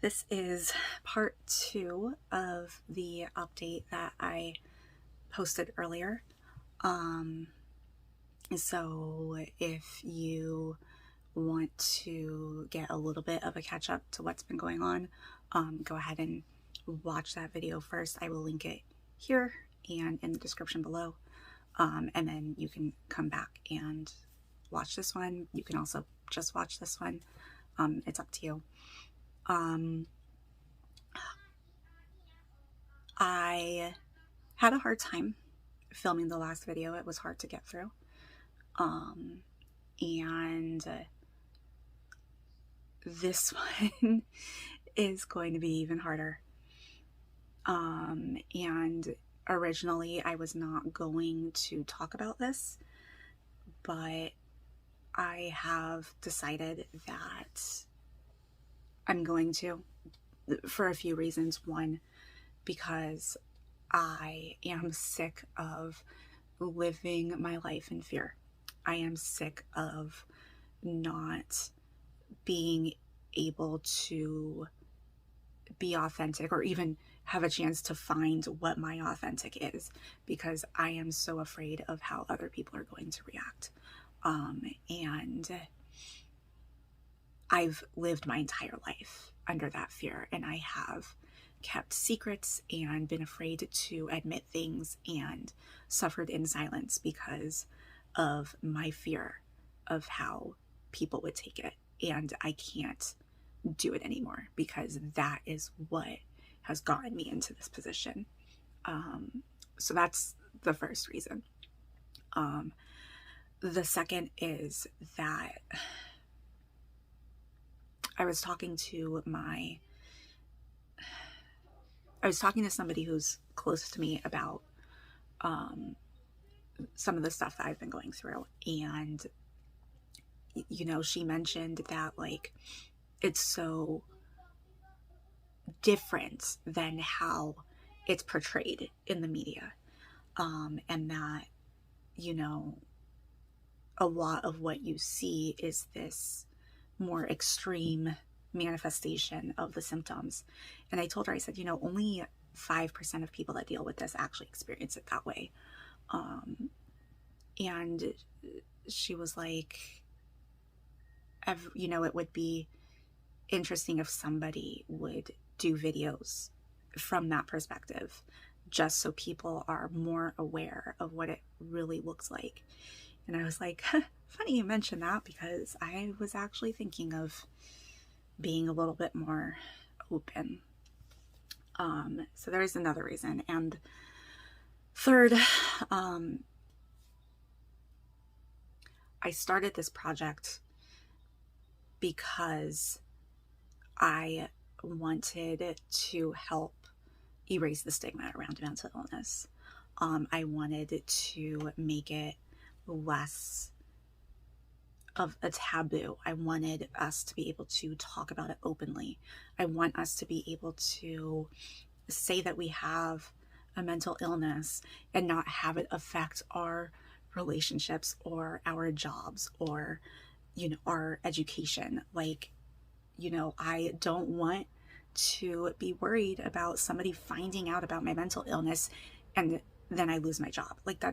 This is part 2 of the update that I posted earlier. So if you want to get a little bit of a catch up to what's been going on, go ahead and watch that video first. I will link it here and in the description below. And then you can come back and watch this one. You can also just watch this one. It's up to you. I had a hard time filming the last video. It was hard to get through. And this one is going to be even harder. And originally I was not going to talk about this, but I have decided that I'm going to, for a few reasons. One, because I am sick of living my life in fear. I am sick of not being able to be authentic or even have a chance to find what my authentic is, because I am so afraid of how other people are going to react. And I've lived my entire life under that fear, and I have kept secrets and been afraid to admit things and suffered in silence because of my fear of how people would take it. And I can't do it anymore because that is what has gotten me into this position. So that's the first reason. The second is that I was talking to somebody who's close to me about some of the stuff that I've been going through. And, you know, she mentioned that, like, it's so different than how it's portrayed in the media. And that, you know, a lot of what you see is this more extreme manifestation of the symptoms. And I told her, I said, you know, only 5% of people that deal with this actually experience it that way. And she was like, you know, it would be interesting if somebody would do videos from that perspective, just so people are more aware of what it really looks like. And I was like, funny you mentioned that, because I was actually thinking of being a little bit more open. So there's another reason. And third, I started this project because I wanted to help erase the stigma around mental illness. I wanted to make it less of a taboo. I wanted us to be able to talk about it openly. I want us to be able to say that we have a mental illness and not have it affect our relationships or our jobs or, you know, our education. Like, you know, I don't want to be worried about somebody finding out about my mental illness and then I lose my job. Like,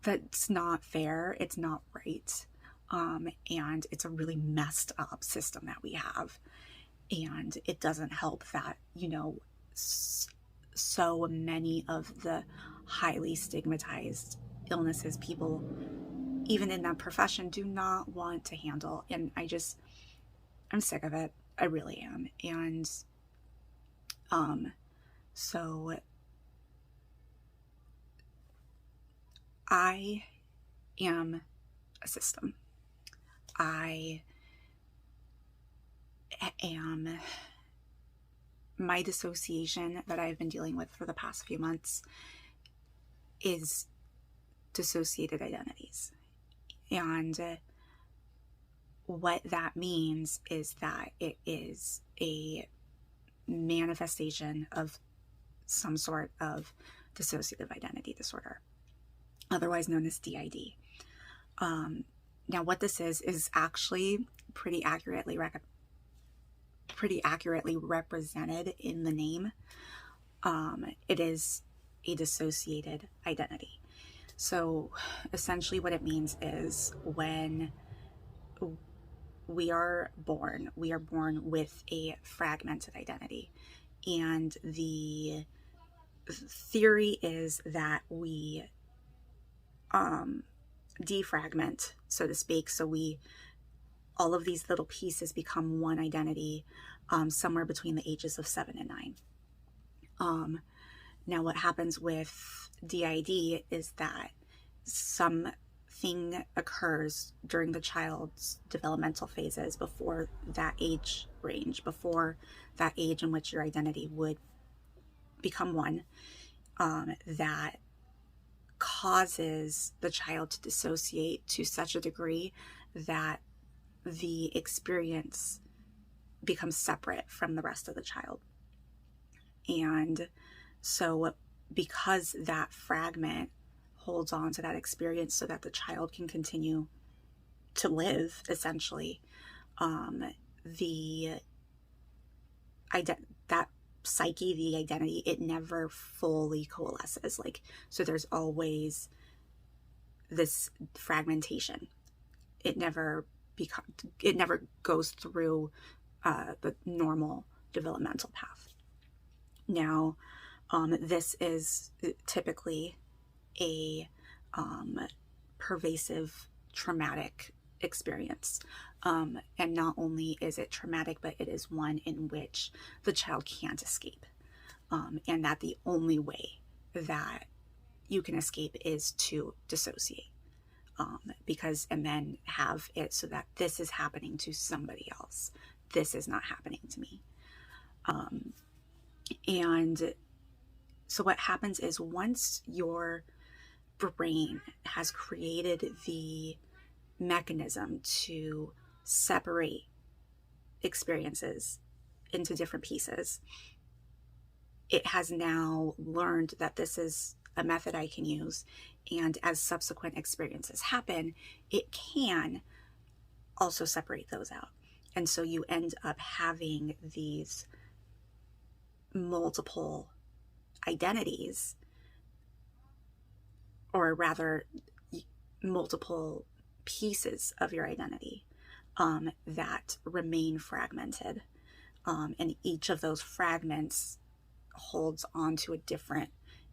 that's not fair. It's not right. And it's a really messed up system that we have. And it doesn't help that, you know, so many of the highly stigmatized illnesses people, even in that profession, do not want to handle. And I'm sick of it. I really am. And so I am a system. I am my dissociation that I've been dealing with for the past few months is dissociated identities. And what that means is that it is a manifestation of some sort of dissociative identity disorder, otherwise known as D.I.D. Now, what this is actually pretty accurately pretty accurately represented in the name. It is a dissociated identity. So essentially what it means is when we are born with a fragmented identity. And the theory is that we defragment, so to speak. So all of these little pieces become one identity somewhere between the ages of 7 and 9. Now, what happens with D.I.D. is that something occurs during the child's developmental phases before that age range, before that age in which your identity would become one, that causes the child to dissociate to such a degree that the experience becomes separate from the rest of the child. And so because that fragment holds on to that experience so that the child can continue to live, essentially, that psyche, the identity, it never fully coalesces. Like, so there's always this fragmentation. It never goes through the normal developmental path. Now, this is typically a pervasive traumatic experience. And not only is it traumatic, but it is one in which the child can't escape. And that the only way that you can escape is to dissociate. And then have it so that this is happening to somebody else. This is not happening to me. And so what happens is once your brain has created the mechanism to separate experiences into different pieces, it has now learned that this is a method I can use. And as subsequent experiences happen, it can also separate those out. And so you end up having these multiple identities, or rather multiple pieces of your identity that remain fragmented. And each of those fragments holds on to a different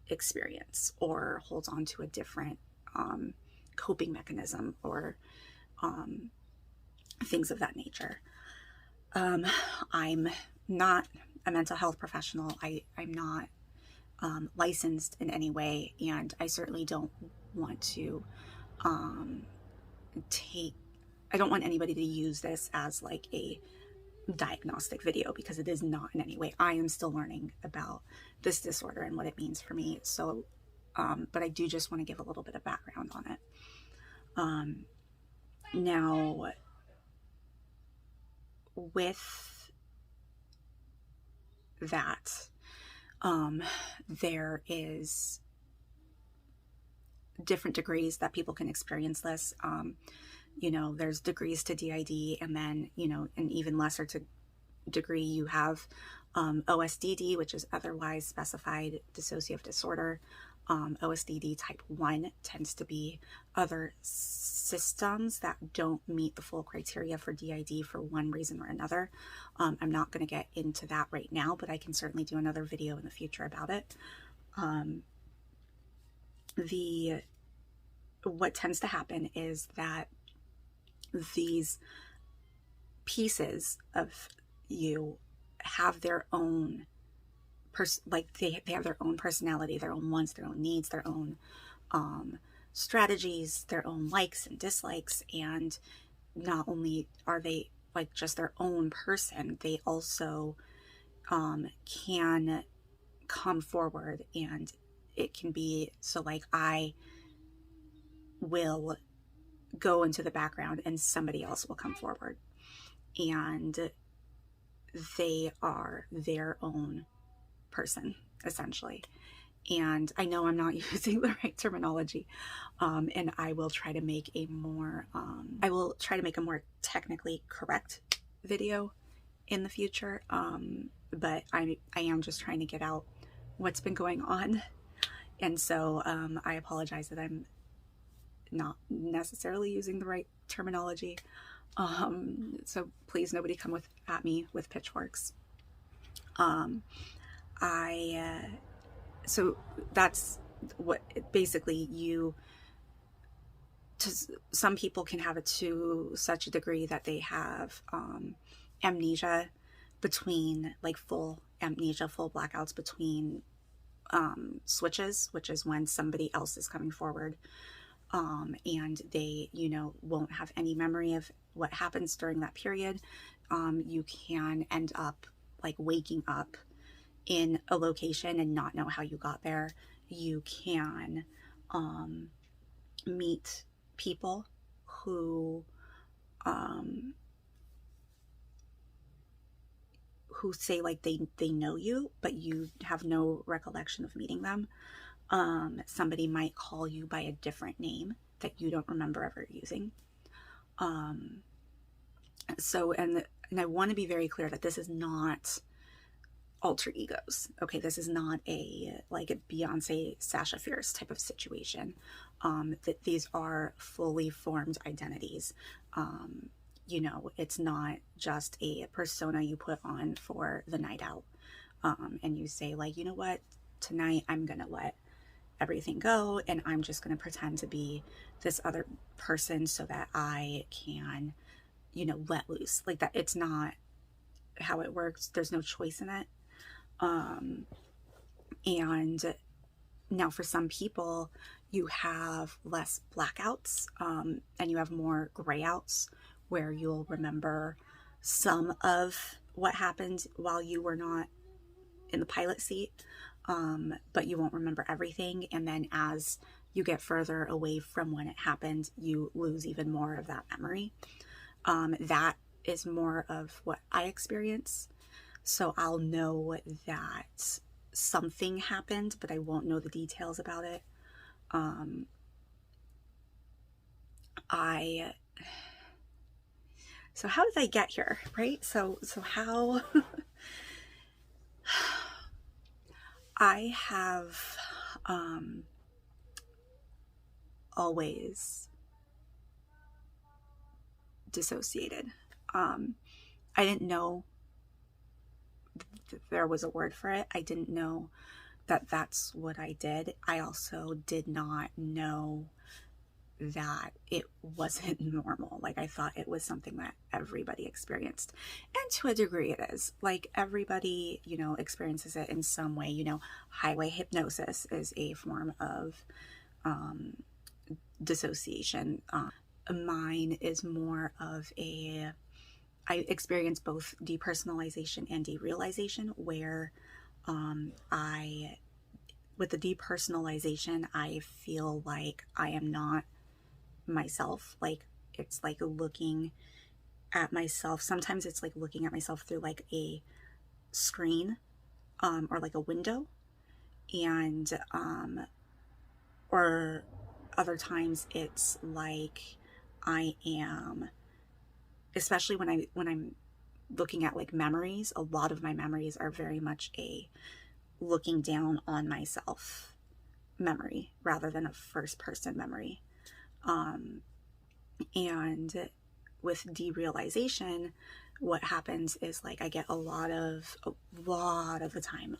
experience, or holds on to a different coping mechanism, or things of that nature. I'm not a mental health professional. I'm not licensed in any way, and I certainly don't want to I don't want anybody to use this as like a diagnostic video, because it is not in any way. I am still learning about this disorder and what it means for me. So, but I do just want to give a little bit of background on it. Now, with that, there is different degrees that people can experience this. There's degrees to D.I.D, and then, an even lesser degree, you have OSDD, which is otherwise specified dissociative disorder. OSDD type 1 tends to be other systems that don't meet the full criteria for D.I.D for one reason or another. I'm not going to get into that right now, but I can certainly do another video in the future about it. What tends to happen is that these pieces of you have their own they have their own personality, their own wants, their own needs, their own strategies, their own likes and dislikes. And not only are they like just their own person, they also can come forward, and it can be so like I will go into the background and somebody else will come forward, and they are their own person, essentially. And I know I'm not using the right terminology, and I will try to make a more technically correct video in the future. But I am just trying to get out what's been going on. And so I apologize that I'm not necessarily using the right terminology. So please, nobody come at me with pitchforks. So that's what basically some people can have it to such a degree that they have amnesia between, like full amnesia, full blackouts between switches, which is when somebody else is coming forward, and they, won't have any memory of what happens during that period. You can end up like waking up in a location and not know how you got there. You can meet people who say like they know you, but you have no recollection of meeting them. Somebody might call you by a different name that you don't remember ever using. So, and I want to be very clear that this is not alter egos. Okay, this is not like a Beyonce Sasha Fierce type of situation. That these are fully formed identities. It's not just a persona you put on for the night out. And you say like, you know what, tonight I'm gonna let everything go and I'm just gonna pretend to be this other person so that I can, let loose. Like that, it's not how it works. There's no choice in it. And now for some people, you have less blackouts, and you have more grayouts where you'll remember some of what happened while you were not in the pilot seat, but you won't remember everything. And then as you get further away from when it happened, you lose even more of that memory. That is more of what I experience. So I'll know that something happened, but I won't know the details about it. So how did I get here, right? So how I have always dissociated. I didn't know there was a word for it. I didn't know that that's what I did. I also did not know that it wasn't normal. Like I thought it was something that everybody experienced. And to a degree it is. Like everybody, experiences it in some way. Highway hypnosis is a form of dissociation. Mine is more of I experience both depersonalization and derealization, where with the depersonalization, I feel like I am not myself. Like it's like looking at myself. Sometimes it's like looking at myself through like a screen, or like a window, and or other times it's like I am, especially when I'm looking at like memories, a lot of my memories are very much a looking down on myself memory rather than a first person memory. And with derealization, what happens is like I get a lot of the time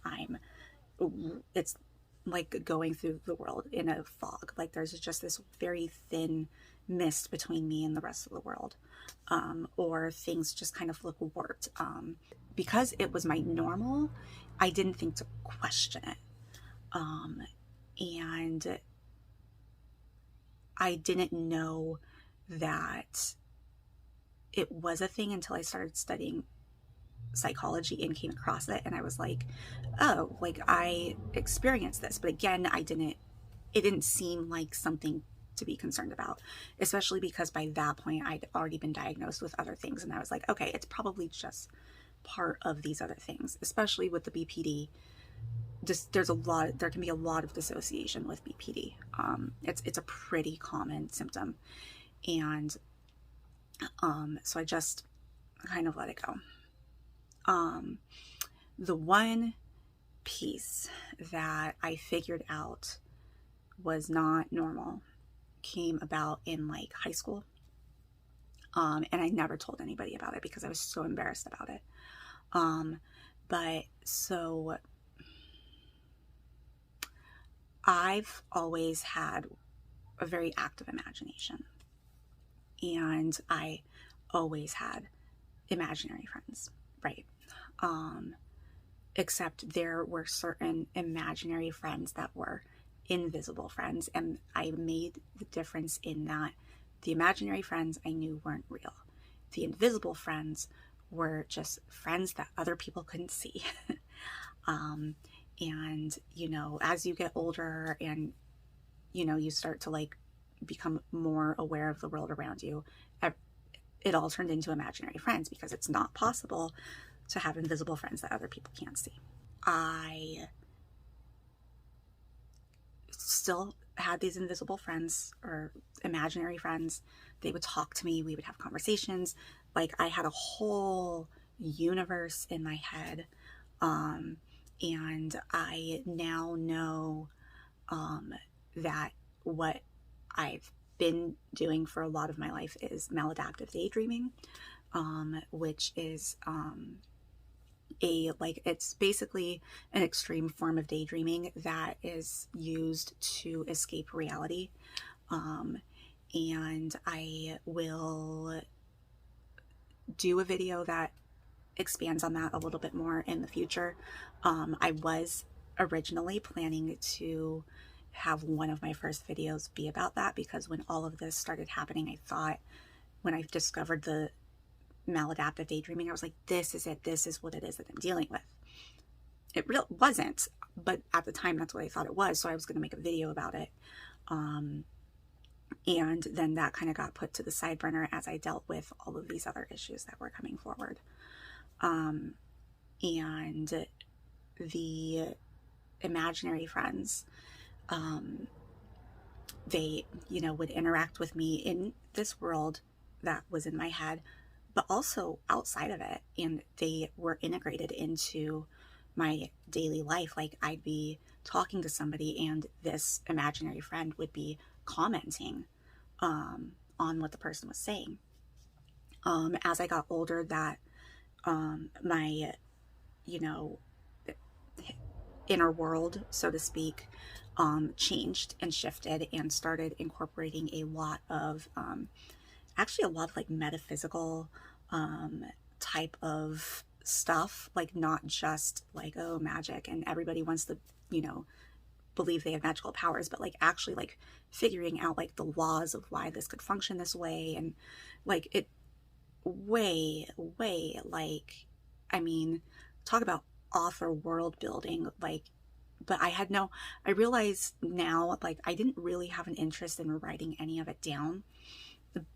it's like going through the world in a fog. Like there's just this very thin mist between me and the rest of the world. Or things just kind of look warped. Because it was my normal, I didn't think to question it. And I didn't know that it was a thing until I started studying psychology and came across it. And I was like, oh, like I experienced this. But again, it didn't seem like something to be concerned about, especially because by that point I'd already been diagnosed with other things. And I was like, okay, it's probably just part of these other things, especially with the BPD. There can be a lot of dissociation with BPD. It's a pretty common symptom. And so I just kind of let it go. The one piece that I figured out was not normal came about in like high school. And I never told anybody about it because I was so embarrassed about it. But so I've always had a very active imagination, and I always had imaginary friends, right? Except there were certain imaginary friends that were invisible friends, and I made the difference in that the imaginary friends I knew weren't real. The invisible friends were just friends that other people couldn't see. And you know, as you get older and you know, you start to like become more aware of the world around you, it all turned into imaginary friends because it's not possible to have invisible friends that other people can't see. I still had these invisible friends or imaginary friends. They would talk to me, we would have conversations. Like I had a whole universe in my head. And I now know that what I've been doing for a lot of my life is maladaptive daydreaming, which is it's basically an extreme form of daydreaming that is used to escape reality. And I will do a video that expands on that a little bit more in the future. I was originally planning to have one of my first videos be about that because when all of this started happening, I thought when I discovered the maladaptive daydreaming, I was like, this is it. This is what it is that I'm dealing with. It really wasn't, but at the time, that's what I thought it was. So I was going to make a video about it. And then that kind of got put to the side burner as I dealt with all of these other issues that were coming forward. And the imaginary friends, they, you know, would interact with me in this world that was in my head, but also outside of it. And they were integrated into my daily life. Like I'd be talking to somebody and this imaginary friend would be commenting on what the person was saying. As I got older, that my, you know, inner world, so to speak, changed and shifted and started incorporating a lot of actually a lot of like metaphysical type of stuff, like not just like, oh, magic and everybody wants to, you know, believe they have magical powers, but like actually like figuring out like the laws of why this could function this way. And like it way like, I mean, talk about author world building, like, but I realize now, like, I didn't really have an interest in writing any of it down,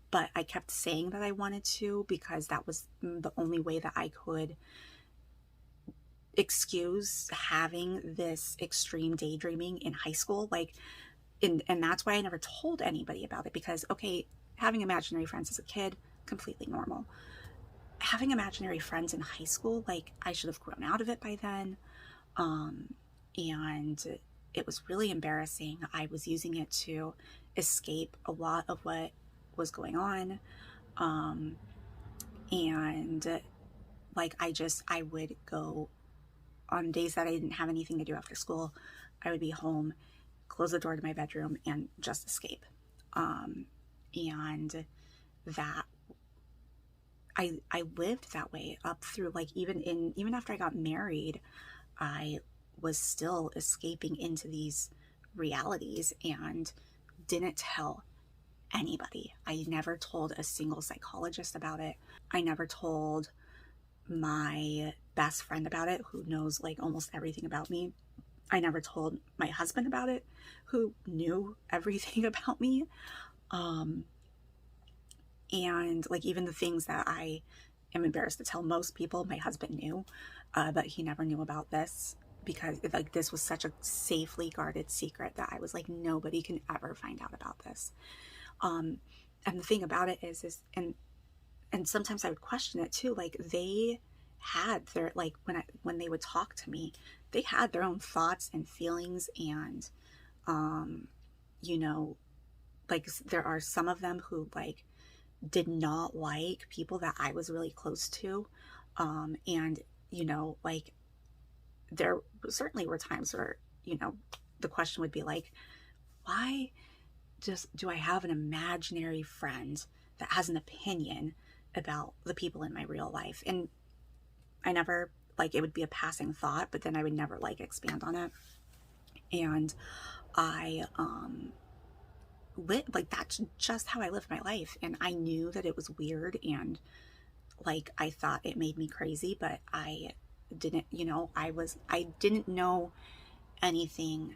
but I kept saying that I wanted to because that was the only way that I could excuse having this extreme daydreaming in high school. Like, and that's why I never told anybody about it because, okay, having imaginary friends as a kid, completely normal. Having imaginary friends in high school, like, I should have grown out of it by then. And it was really embarrassing. I was using it to escape a lot of what was going on. And like, I would go on days that I didn't have anything to do after school. I would be home, close the door to my bedroom and just escape. And that I lived that way up through like, even after I got married, I was still escaping into these realities and didn't tell anybody. I never told a single psychologist about it. I never told my best friend about it, who knows like almost everything about me. I never told my husband about it, who knew everything about me. And like even the things that I am embarrassed to tell most people, my husband knew, but he never knew about this because like this was such a safely guarded secret that I was like, nobody can ever find out about this. And the thing about it is and sometimes I would question it too, like they had their, like, when they would talk to me, they had their own thoughts and feelings, and you know, like, there are some of them who, like, did not like people that I was really close to. And, you know, like, there certainly were times where, you know, the question would be like, why just do I have an imaginary friend that has an opinion about the people in my real life? And I never, like, it would be a passing thought, but then I would never, like, expand on it. And I like, that's just how I lived my life. And I knew that it was weird, and, like, I thought it made me crazy, but I didn't, you know, I didn't know anything.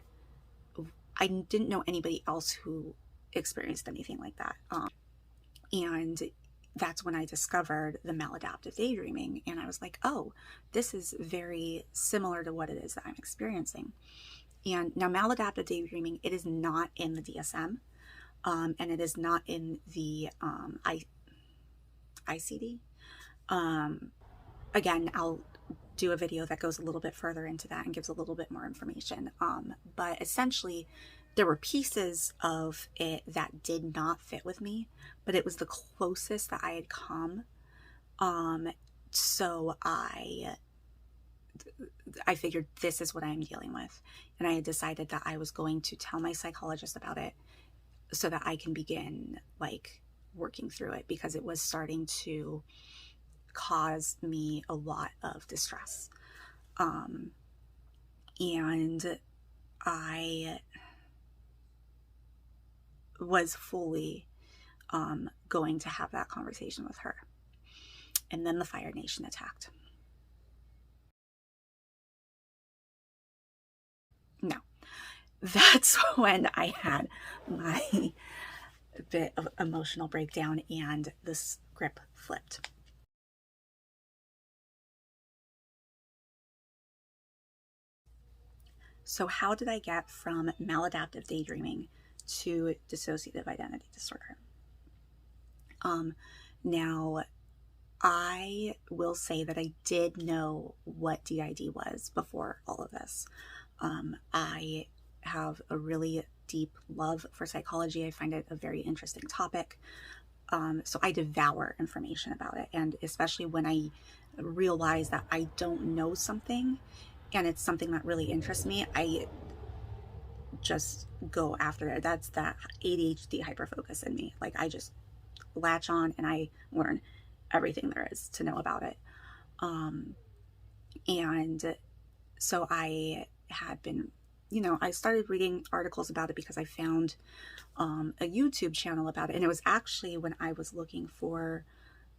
I didn't know anybody else who experienced anything like that. And that's when I discovered the maladaptive daydreaming. And I was like, oh, this is very similar to what it is that I'm experiencing. And now, maladaptive daydreaming, it is not in the DSM, and it is not in the ICD. Again, I'll do a video that goes a little bit further into that and gives a little bit more information. But essentially, there were pieces of it that did not fit with me, but it was the closest that I had come. So I figured, this is what I'm dealing with. And I had decided that I was going to tell my psychologist about it so that I can begin, like, working through it, because it was starting to cause me a lot of distress. And I was fully going to have that conversation with her. And then the Fire Nation attacked. No, that's when I had my bit of emotional breakdown and the script flipped. So how did I get from maladaptive daydreaming to dissociative identity disorder? Now, I will say that I did know what D.I.D was before all of this. I have a really deep love for psychology. I find it a very interesting topic. So I devour information about it. And especially when I realize that I don't know something and it's something that really interests me, I just go after it. That's that ADHD hyperfocus in me. Like, I just latch on and I learn everything there is to know about it. And so I had been, you know, I started reading articles about it because I found a YouTube channel about it. And it was actually when I was looking for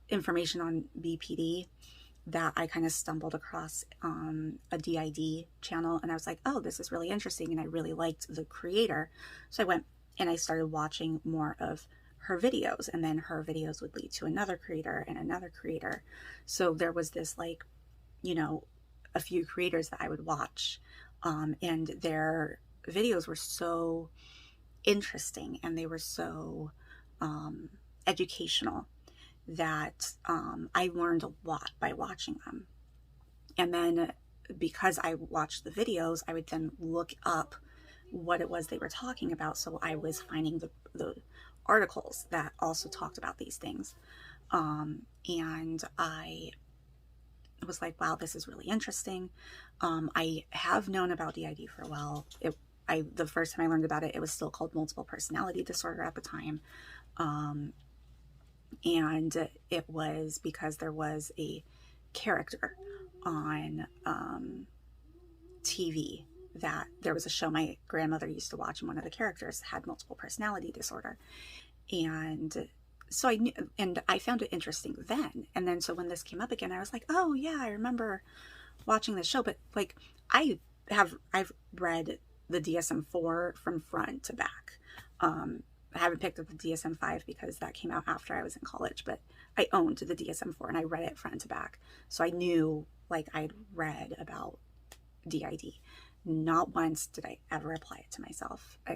information on BPD that I kind of stumbled across a D.I.D channel. And I was like, oh, this is really interesting. And I really liked the creator. So I went and I started watching more of her videos. And then her videos would lead to another creator and another creator. So there was this, like, you know, a few creators that I would watch. And their videos were so interesting and they were so educational that I learned a lot by watching them. And then because I watched the videos, I would then look up what it was they were talking about. So I was finding the articles that also talked about these things. And I was like, wow, this is really interesting. I have known about D.I.D for a while. The first time I learned about it, it was still called multiple personality disorder at the time. And it was because there was a character on TV that there was a show my grandmother used to watch, and one of the characters had multiple personality disorder. And so I knew, and I found it interesting then. And then so when this came up again, I was like, oh yeah, I remember watching this show. But, like, I've read the DSM-4 from front to back. I haven't picked up the DSM-5 because that came out after I was in college, but I owned the DSM-4 and I read it front to back. So I knew, like, I'd read about D.I.D. Not once did I ever apply it to myself. I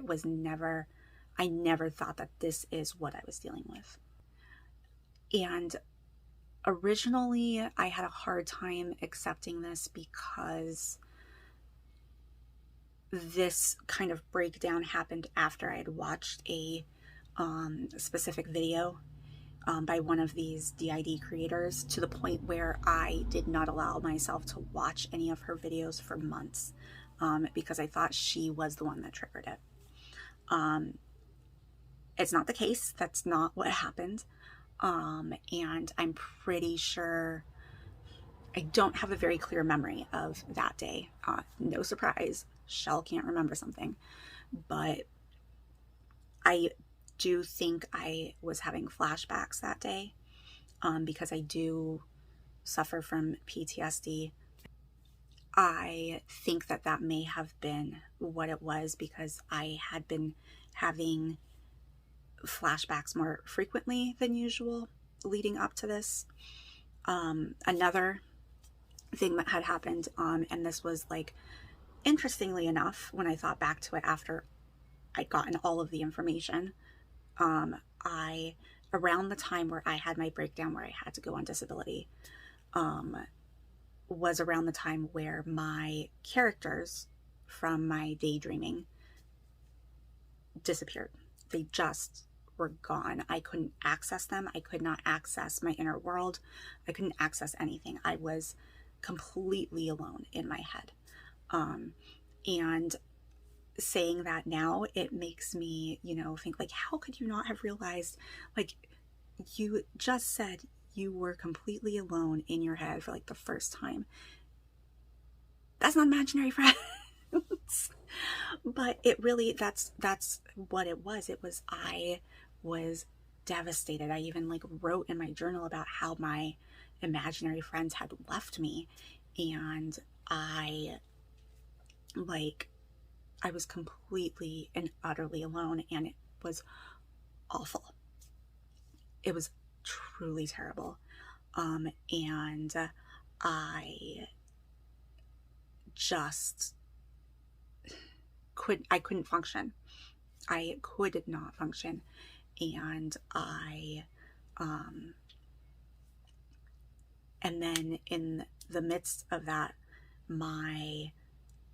never thought that this is what I was dealing with. And Originally, I had a hard time accepting this because this kind of breakdown happened after I had watched a specific video by one of these D.I.D creators, to the point where I did not allow myself to watch any of her videos for months because I thought she was the one that triggered it. It's not the case. That's not what happened. And I'm pretty sure I don't have a very clear memory of that day. No surprise, Shell can't remember something. But I do think I was having flashbacks that day because I do suffer from PTSD. I think that that may have been what it was, because I had been having flashbacks more frequently than usual leading up to this. Another thing that had happened, and this was like, interestingly enough, when I thought back to it after I'd gotten all of the information, around the time where I had my breakdown where I had to go on disability, was around the time where my characters from my daydreaming disappeared. They just were gone. I couldn't access them. I could not access my inner world. I couldn't access anything. I was completely alone in my head. And saying that now, it makes me, think like, how could you not have realized, like, you just said you were completely alone in your head for like the first time. That's not imaginary friends. But it really, that's what it was. It was, I was devastated. I even like wrote in my journal about how my imaginary friends had left me, and I was completely and utterly alone, and it was awful. It was truly terrible. And I just couldn't function. I could not function. And and then in the midst of that, my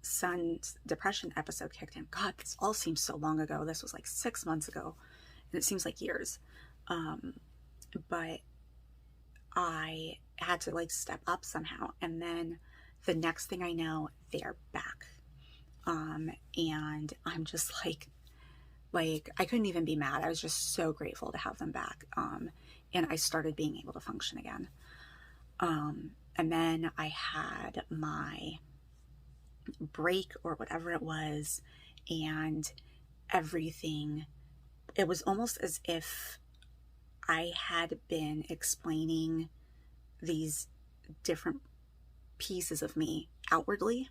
son's depression episode kicked in. God, this all seems so long ago. This was like 6 months ago, and it seems like years. But I had to like step up somehow. And then the next thing I know, they're back. And I'm just like I couldn't even be mad. I was just so grateful to have them back. And I started being able to function again. And then I had my break or whatever it was, and everything, it was almost as if I had been explaining these different pieces of me outwardly.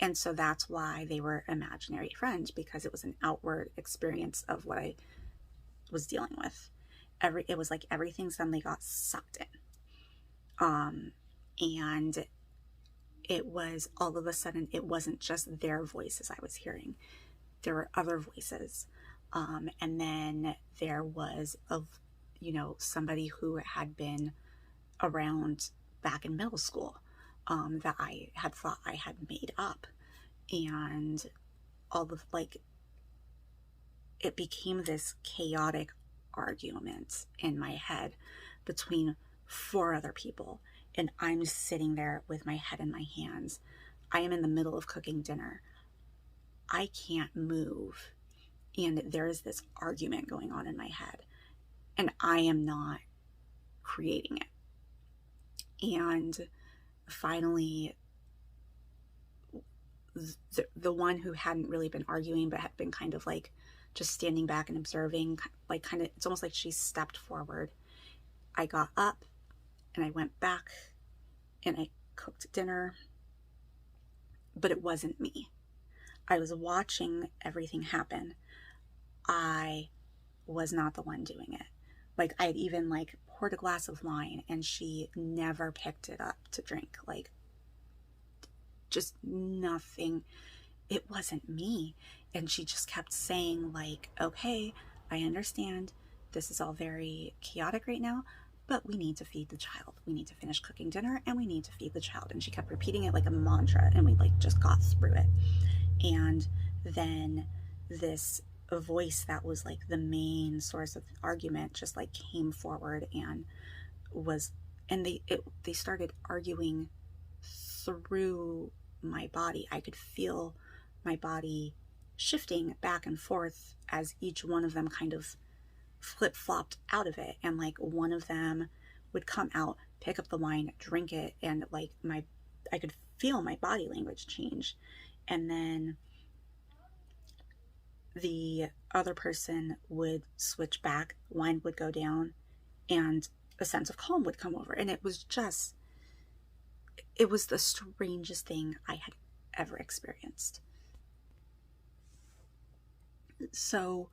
And so that's why they were imaginary friends, because it was an outward experience of what I was dealing with. It was like everything suddenly got sucked in. And it was all of a sudden, it wasn't just their voices I was hearing. There were other voices. And then there was somebody who had been around back in middle school, that I had thought I had made up. And all of it became this chaotic argument in my head between 4 other people. And I'm just sitting there with my head in my hands. I am in the middle of cooking dinner. I can't move. And there is this argument going on in my head. And I am not creating it. And finally, the one who hadn't really been arguing, but had been kind of like just standing back and observing, it's almost like she stepped forward. I got up and I went back and I cooked dinner, but it wasn't me. I was watching everything happen. I was not the one doing it. Like, I'd even poured a glass of wine and she never picked it up to drink. Just nothing. It wasn't me. And she just kept saying okay, I understand this is all very chaotic right now, but we need to feed the child. We need to finish cooking dinner and we need to feed the child. And she kept repeating it like a mantra, and we like just got through it. And then this voice that was like the main source of argument just like came forward and was, and they started arguing through my body. I could feel my body shifting back and forth as each one of them kind of flip-flopped out of it. And like one of them would come out, pick up the wine, drink it, and like I could feel my body language change. And then the other person would switch back, wine would go down, and a sense of calm would come over. And it was the strangest thing I had ever experienced. So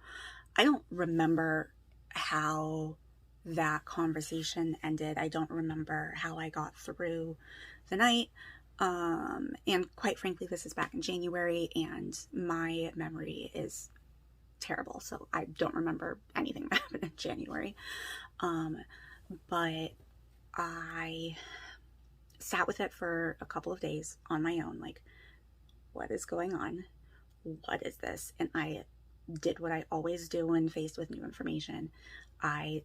I don't remember how that conversation ended. I don't remember how I got through the night. And quite frankly, this is back in January and my memory is terrible. So I don't remember anything that happened in January. But I sat with it for a couple of days on my own. Like, what is going on? What is this? And I did what I always do when faced with new information. I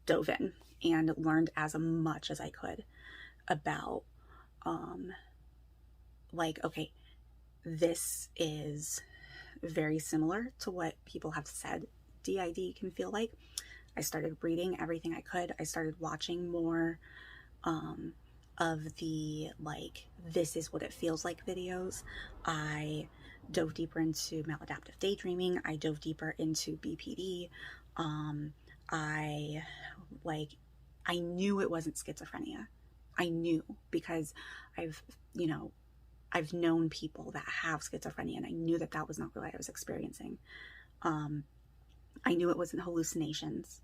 dove in and learned as much as I could about, like, okay, this is very similar to what people have said D.I.D can feel like. I started reading everything I could. I started watching more of the, like, this is what it feels like videos. I dove deeper into Maladaptive Daydreaming. I dove deeper into BPD. I knew it wasn't schizophrenia. I knew, because I've known people that have schizophrenia, and I knew that that was not what I was experiencing. I knew it wasn't hallucinations.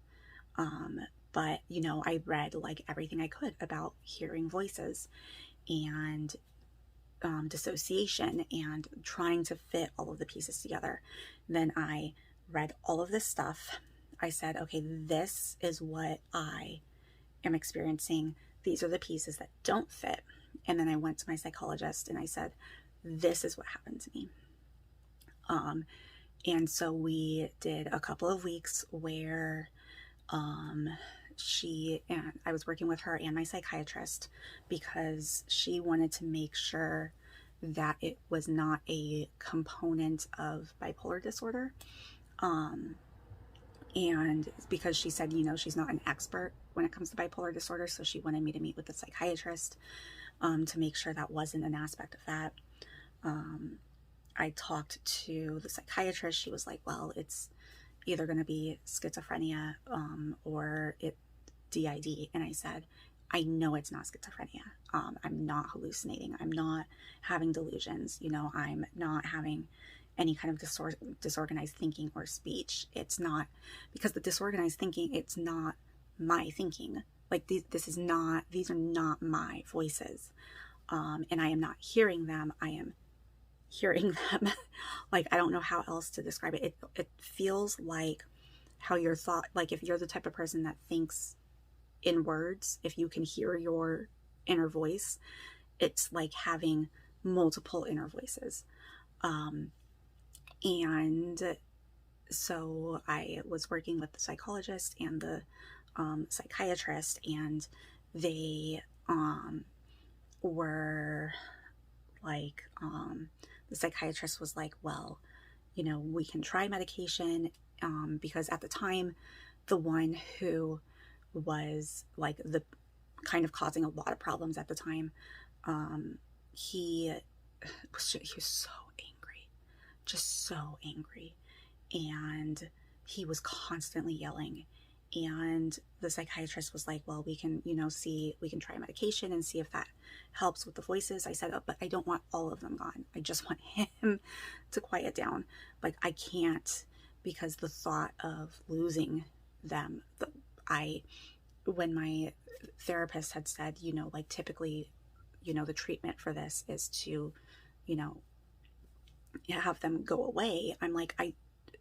But, I read like everything I could about hearing voices and dissociation and trying to fit all of the pieces together. Then I read all of this stuff. I said, okay, this is what I am experiencing. These are the pieces that don't fit. And then I went to my psychologist and I said, this is what happened to me. And so we did a couple of weeks where she and I was working with her and my psychiatrist, because she wanted to make sure that it was not a component of bipolar disorder. And because she said, she's not an expert when it comes to bipolar disorder, so she wanted me to meet with the psychiatrist to make sure that wasn't an aspect of that. I talked to the psychiatrist. She was like, well, it's either going to be schizophrenia or D.I.D. And I said, I know it's not schizophrenia. I'm not hallucinating. I'm not having delusions. I'm not having any kind of disorganized thinking or speech. It's not, because the disorganized thinking, it's not my thinking. Like these are not my voices. And I am not hearing them. I am hearing them. Like, I don't know how else to describe it. It feels like how your thought, like if you're the type of person that thinks in words, if you can hear your inner voice, it's like having multiple inner voices. And so I was working with the psychologist and the psychiatrist, and they were like, the psychiatrist was like, well, we can try medication, because at the time, the one who was like the kind of causing a lot of problems at the time, he was so angry, just so angry, and he was constantly yelling. And the psychiatrist was like, well, we can try medication and see if that helps with the voices. I said, oh, but I don't want all of them gone. I just want him to quiet down. Like, I can't, because the thought of losing them, when my therapist had said, like typically, the treatment for this is to, have them go away. I'm like,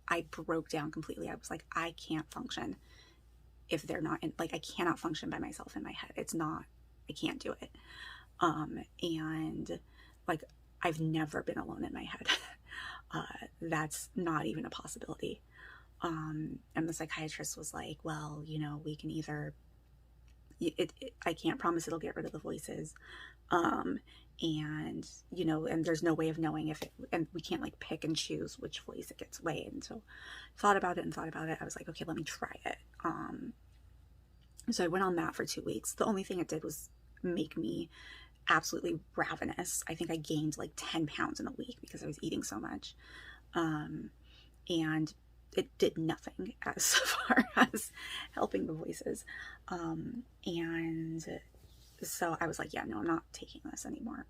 I broke down completely. I was like, I can't function if they're not in, like, I cannot function by myself in my head. It's not, I can't do it. And like, I've never been alone in my head. That's not even a possibility. And the psychiatrist was like, well, you know, we can either, I can't promise it'll get rid of the voices. And, you know, and there's no way of knowing if it, and we can't like pick and choose which voice it gets away. And so thought about it. I was like, okay, let me try it. So I went on that for 2 weeks. The only thing it did was make me absolutely ravenous. I think I gained like 10 pounds in a week because I was eating so much. And it did nothing as far as helping the voices. And so I was like, yeah, no, I'm not taking this anymore.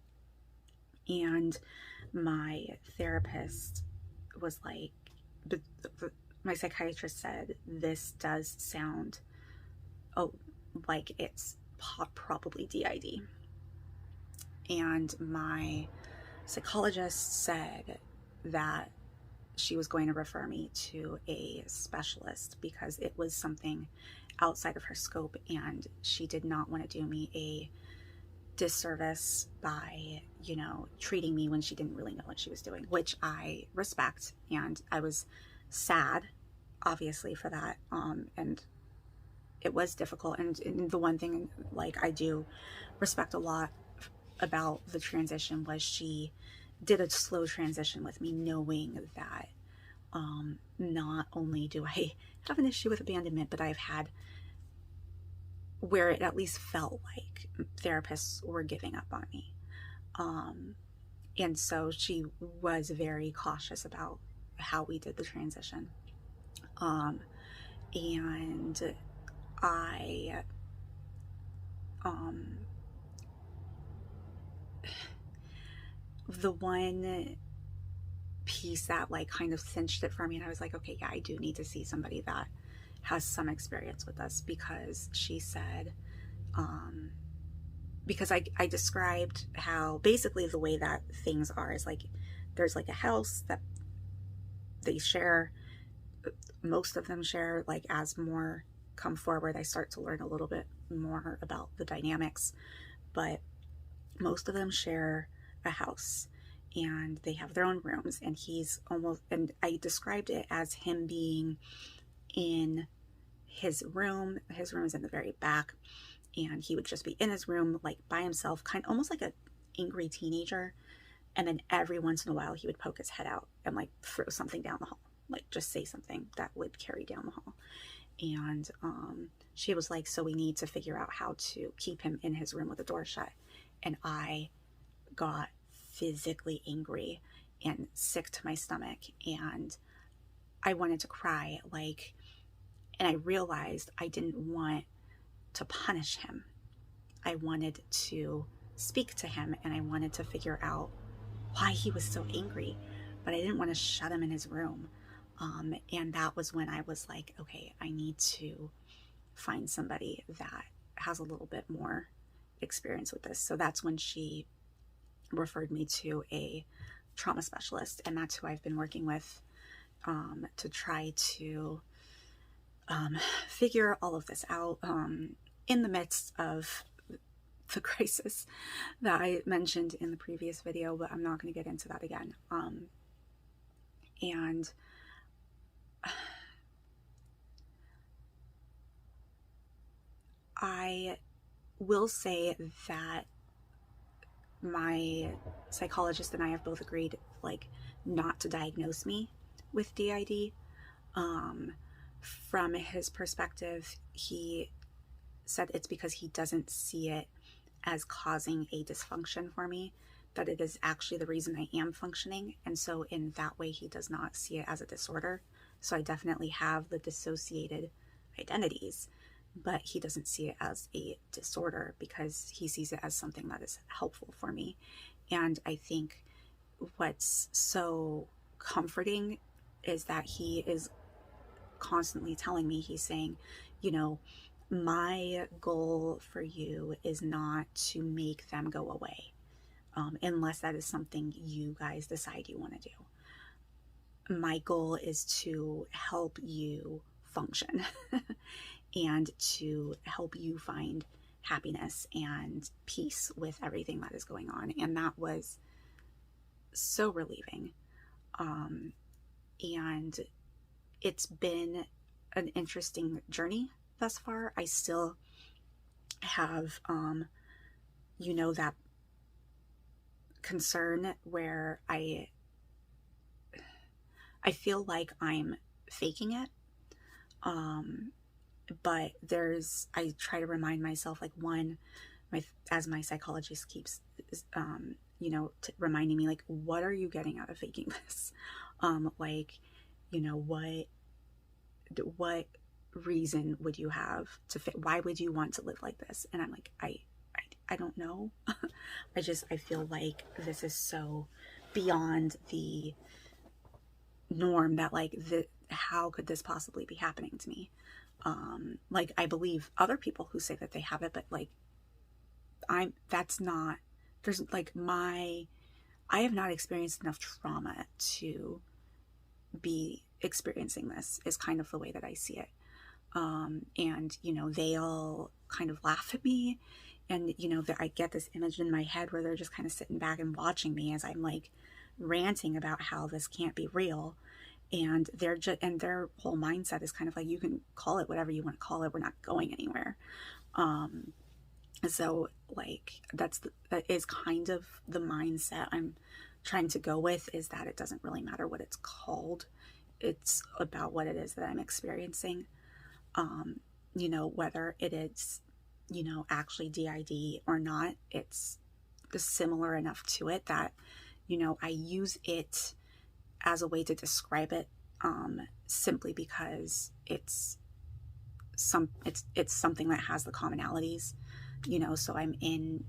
And my therapist was like, my psychiatrist said, this does sound, like it's probably D.I.D. And my psychologist said that she was going to refer me to a specialist because it was something outside of her scope, and she did not want to do me a disservice by, you know, treating me when she didn't really know what she was doing, which I respect. And I was sad, obviously, for that. And it was difficult. And the one thing, like, I do respect a lot about the transition was she did a slow transition with me, knowing that not only do I have an issue with abandonment, but I've had where it at least felt like therapists were giving up on me. And so she was very cautious about how we did the transition. And I, the one piece that like kind of cinched it for me, and I was like, okay, yeah, I do need to see somebody that has some experience with this, because she said, because I described how basically the way that things are is like, there's like a house that they share, most of them share. Like, as more come forward, I start to learn a little bit more about the dynamics, but most of them share a house and they have their own rooms. And he's almost, and I described it as him being in his room. His room is in the very back, and he would just be in his room, like by himself, kind of almost like an angry teenager. And then every once in a while he would poke his head out and like throw something down the hall, like just say something that would carry down the hall. And she was like, so we need to figure out how to keep him in his room with the door shut. And I got physically angry and sick to my stomach, and I wanted to cry, like, and I realized I didn't want to punish him. I wanted to speak to him, and I wanted to figure out why he was so angry, but I didn't want to shut him in his room. And that was when I was like, okay, I need to find somebody that has a little bit more experience with this. So that's when she referred me to a trauma specialist, and that's who I've been working with to try to figure all of this out in the midst of the crisis that I mentioned in the previous video, but I'm not going to get into that again. And I will say that my psychologist and I have both agreed, like, not to diagnose me with D.I.D. From his perspective, he said it's because he doesn't see it as causing a dysfunction for me, that it is actually the reason I am functioning. And so in that way, he does not see it as a disorder. So I definitely have the dissociated identities, but he doesn't see it as a disorder because he sees it as something that is helpful for me. And I think what's so comforting is that he is constantly telling me, he's saying, you know, my goal for you is not to make them go away, unless that is something you guys decide you want to do. My goal is to help you function. and to help you find happiness and peace with everything that is going on. And that was so relieving. And it's been an interesting journey thus far. I still have, that concern where I feel like I'm faking it. But I try to remind myself, like, one, as my psychologist keeps, reminding me, like, what are you getting out of faking this? What reason would you have why would you want to live like this? And I'm like, I don't know. I feel like this is so beyond the norm that, like, how could this possibly be happening to me? Like, I believe other people who say that they have it, but like, I have not experienced enough trauma to be experiencing this, is kind of the way that I see it. And they all kind of laugh at me, and I get this image in my head where they're just kind of sitting back and watching me as I'm like ranting about how this can't be real. And their whole mindset is kind of like, you can call it whatever you want to call it, we're not going anywhere. So like, that is kind of the mindset I'm trying to go with, is that it doesn't really matter what it's called. It's about what it is that I'm experiencing. Whether it is, actually D.I.D or not, it's similar enough to it that, I use it as a way to describe it, simply because it's something that has the commonalities, so I'm in,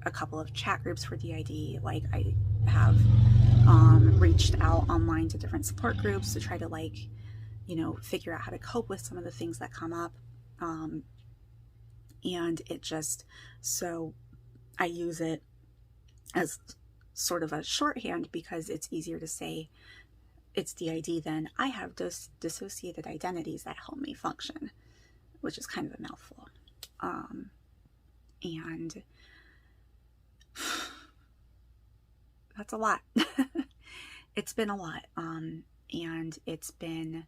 a couple of chat groups for D.I.D. Like, I have reached out online to different support groups to try to, like, figure out how to cope with some of the things that come up. And so I use it as sort of a shorthand, because it's easier to say it's D.I.D than I have dissociated identities that help me function, which is kind of a mouthful. And that's a lot. It's been a lot. And it's been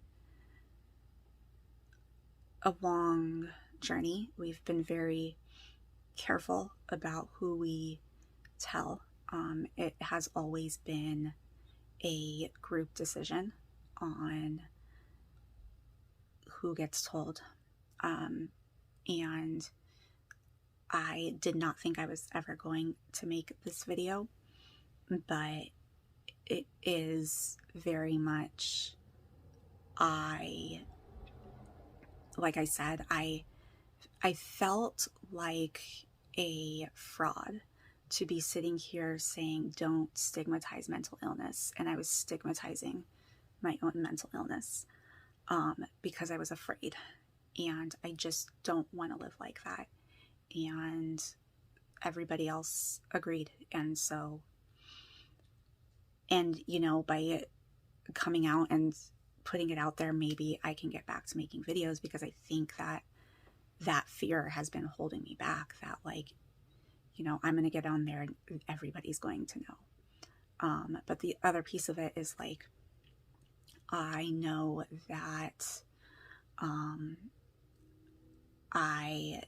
a long journey. We've been very careful about who we tell. It has always been a group decision on who gets told. And I did not think I was ever going to make this video, but it is very much, like I said, I felt like a fraud to be sitting here saying, don't stigmatize mental illness. And I was stigmatizing my own mental illness, because I was afraid, and I just don't want to live like that. And everybody else agreed. And so, and by it coming out and putting it out there, maybe I can get back to making videos, because I think that fear has been holding me back, that, like, I'm going to get on there and everybody's going to know. But the other piece of it is, like, I know that I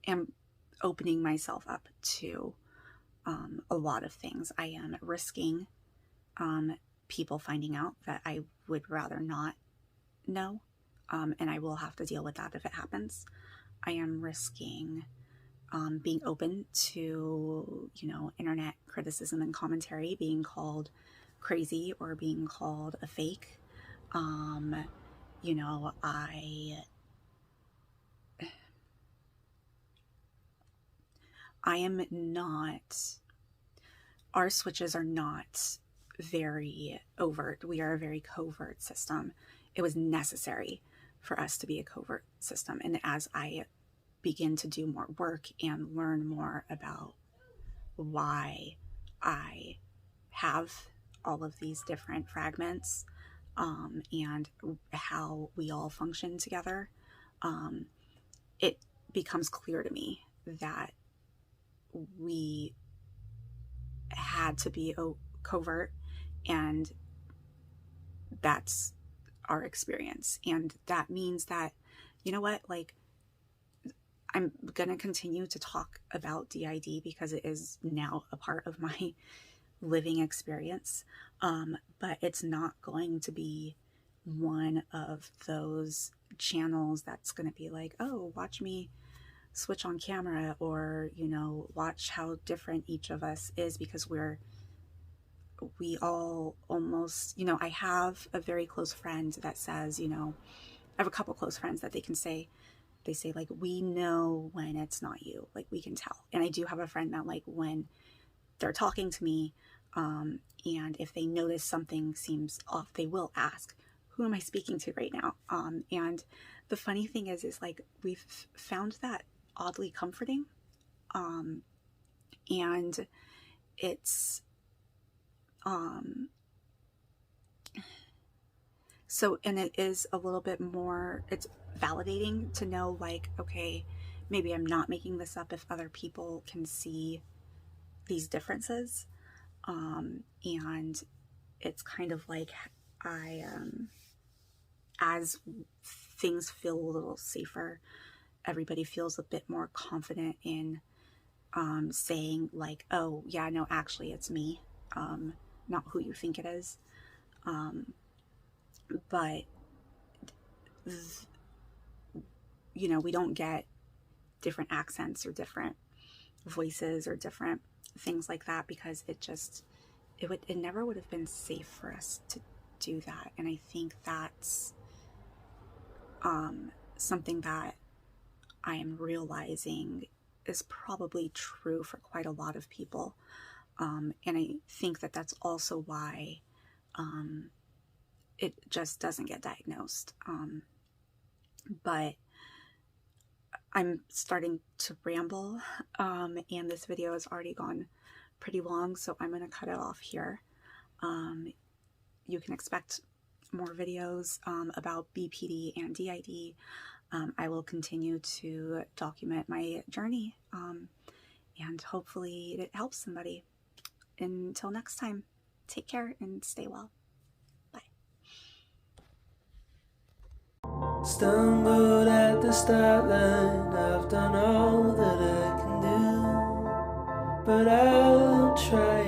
am opening myself up to a lot of things. I am risking people finding out that I would rather not know, and I will have to deal with that if it happens. I am risking being open to, internet criticism and commentary, being called crazy or being called a fake. I am not, our switches are not very overt. We are a very covert system. It was necessary for us to be a covert system. And as I begin to do more work and learn more about why I have all of these different fragments, and how we all function together, it becomes clear to me that we had to be covert, and that's our experience. And that means that, you know what, like, I'm gonna continue to talk about D.I.D. because it is now a part of my living experience, but it's not going to be one of those channels that's going to be like, oh, watch me switch on camera, or, you know, watch how different each of us is, because we all almost, you know, I have a very close friend that says, you know, I have a couple close friends that they say like, we know when it's not you, like we can tell. And I do have a friend that, like, when they're talking to me, and if they notice something seems off, they will ask, who am I speaking to right now? And the funny thing is like, we've found that oddly comforting. And it's, so, and it is a little bit more, it's validating to know, like, okay, maybe I'm not making this up if other people can see these differences. And it's kind of like, as things feel a little safer, everybody feels a bit more confident in saying like, oh yeah, no, actually it's me, not who you think it is. But you know, we don't get different accents or different voices or different things like that, because it never would have been safe for us to do that. And I think that's something that I am realizing is probably true for quite a lot of people. And I think that that's also why it just doesn't get diagnosed. But I'm starting to ramble, and this video has already gone pretty long, so I'm going to cut it off here. You can expect more videos about BPD and D.I.D. I will continue to document my journey, and hopefully it helps somebody. Until next time, take care and stay well. Bye. Stumbled at the start line, I've done all that I can do, but I'll try